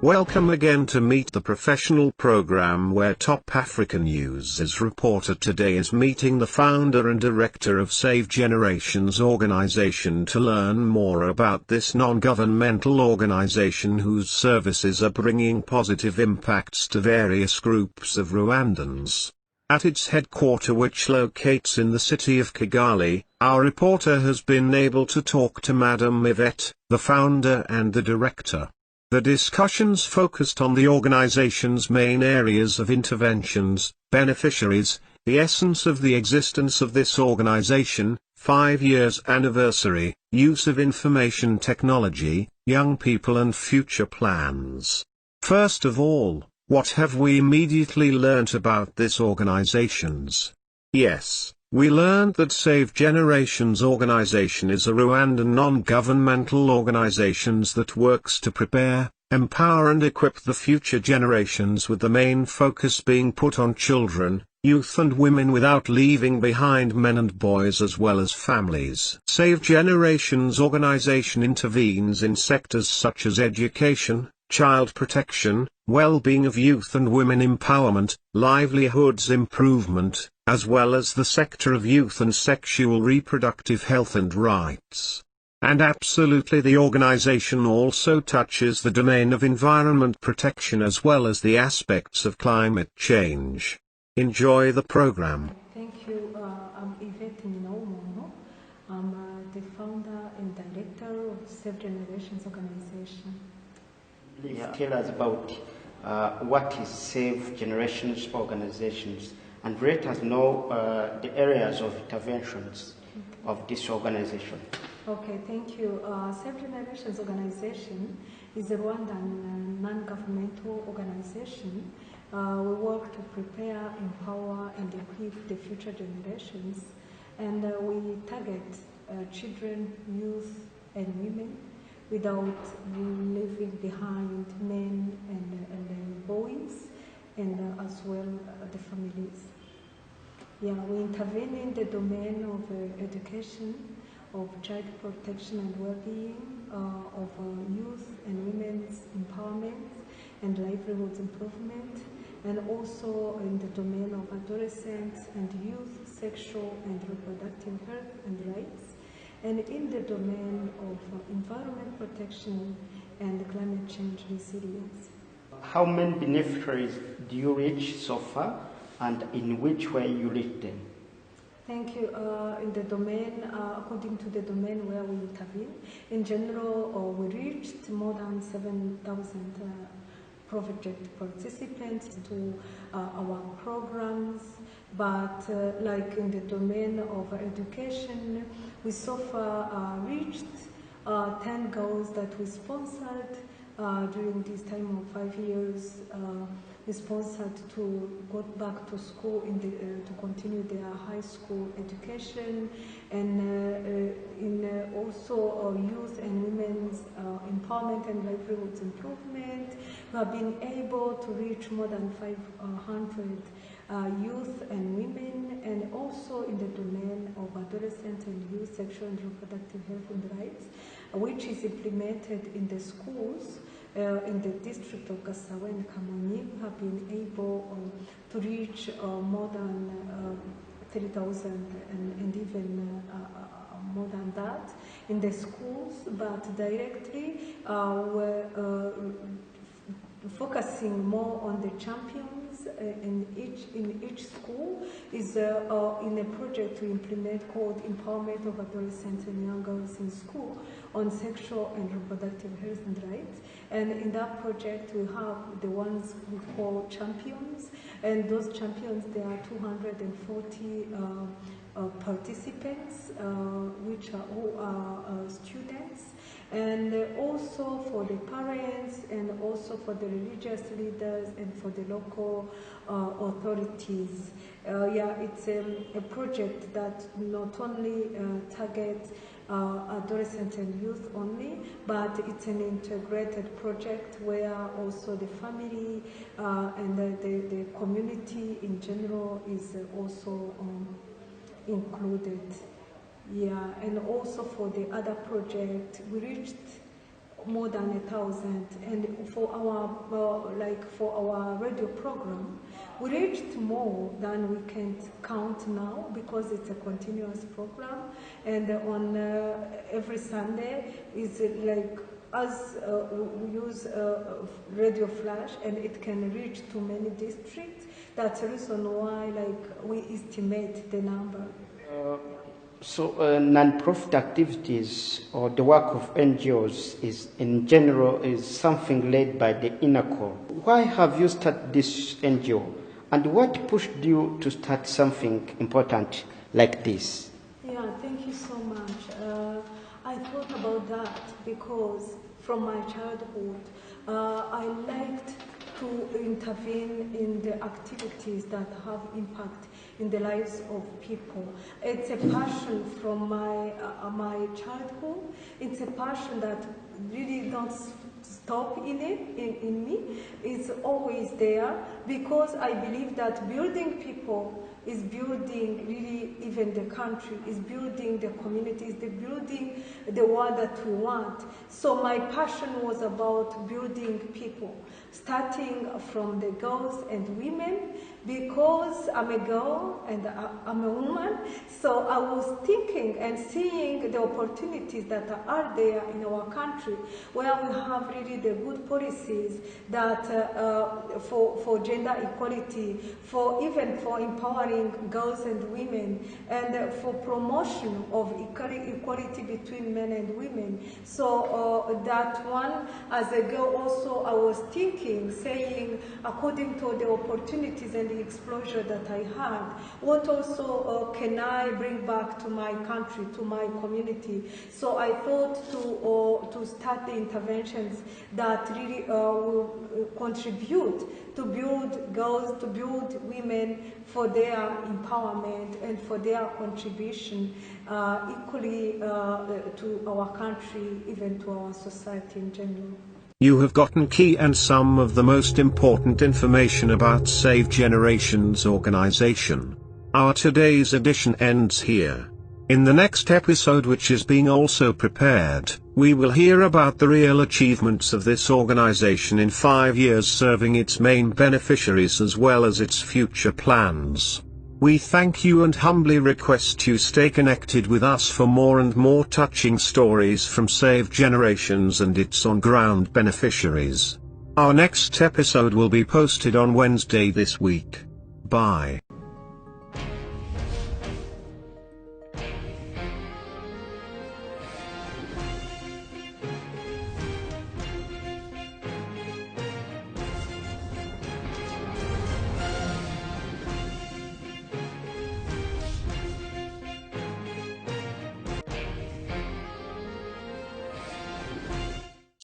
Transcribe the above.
Welcome again to Meet the Professional program, where Top African News' reporter today is meeting the founder and director of Save Generations organization to learn more about this non-governmental organization whose services are bringing positive impacts to various groups of Rwandans. At its headquarters, which locates in the city of Kigali, our reporter has been able to talk to Madam Yvette, the founder and the director. The discussions focused on the organization's main areas of interventions, beneficiaries, the essence of the existence of this organization, 5 years anniversary, use of information technology, young people and future plans. First of all, what have we immediately learnt about this organization's? Yes. We learned that Save Generations organization is a Rwandan non-governmental organization that works to prepare, empower and equip the future generations, with the main focus being put on children, youth and women without leaving behind men and boys as well as families. Save Generations organization intervenes in sectors such as education, child protection, well-being of youth and women empowerment, livelihoods improvement, as well as the sector of youth and sexual reproductive health and rights. And absolutely, the organization also touches the domain of environment protection as well as the aspects of climate change. Enjoy the program. Thank you. I'm Yvette Ninomono. I'm the founder and director of Save Generations organization. Please tell us about what is Save Generations organizations, and let us know the areas of interventions of this organization. Okay, thank you. Save Generations organization is a Rwandan non-governmental organization. We work to prepare, empower and equip the future generations, and we target children, youth and women without leaving behind men and boys, and as well the families. Yeah, we intervene in the domain of education, of child protection and well-being, of youth and women's empowerment and livelihoods improvement, and also in the domain of adolescents and youth sexual and reproductive health and rights, and in the domain of environment protection and climate change resilience. How many beneficiaries do you reach so far, and in which way you reach them? Thank you. In the domain, according to the domain where we intervene, in general, we reached more than 7,000 project participants to our programs, but like in the domain of education, we so far reached 10 goals that we sponsored during this time of 5 years. We sponsored to go back to school to continue their high school education, and in also youth and women's empowerment and livelihoods improvement. We have been able to reach more than 500 youth and women, and also in the domain of adolescent and youth sexual and reproductive health and rights, which is implemented in the schools. In the district of Gasawa and Kamonyi, we have been able to reach more than 3,000 and even more than that in the schools, but directly we're focusing more on the champions in each school is in a project to implement called Empowerment of Adolescents and Young Girls in School on Sexual and Reproductive Health and Rights. And in that project we have the ones we call champions, and those champions, there are 240 participants, which are all students, and also for the parents, and also for the religious leaders, and for the local authorities. Yeah, it's a project that not only targets adolescents and youth only, but it's an integrated project where also the family and the community in general is also included. Yeah, and also for the other project, we reached more than 1,000, and for our radio program, we reached more than we can count now because it's a continuous program, and on every Sunday is like as we use radio flash, and it can reach to many districts. That's the reason why we estimate the number. So non-profit activities or the work of NGOs is in general is something led by the inner core. Why have you started this NGO, and what pushed you to start something important like this? Yeah, thank you so much. I thought about that because from my childhood I liked to intervene in the activities that have impact in the lives of people. It's a passion from my childhood. It's a passion that really don't stop in me. It's always there because I believe that building people is building really even the country, is building the community, is building the world that we want. So my passion was about building people, starting from the girls and women, because I'm a girl and I'm a woman. So I was thinking and seeing the opportunities that are there in our country, where we have really the good policies that for gender equality, even for empowering girls and women, and for promotion of equality between men and women. So that one, as a girl also, I was thinking, saying, according to the opportunities and the exposure that I had, what also can I bring back to my country, to my community? So I thought to start the interventions that really will contribute to build girls, to build women for their empowerment and for their contribution equally to our country, even to our society in general. You have gotten key and some of the most important information about Save Generations organization. Our today's edition ends here. In the next episode, which is being also prepared, we will hear about the real achievements of this organization in 5 years serving its main beneficiaries as well as its future plans. We thank you and humbly request you stay connected with us for more and more touching stories from Save Generations and its on-ground beneficiaries. Our next episode will be posted on Wednesday this week. Bye.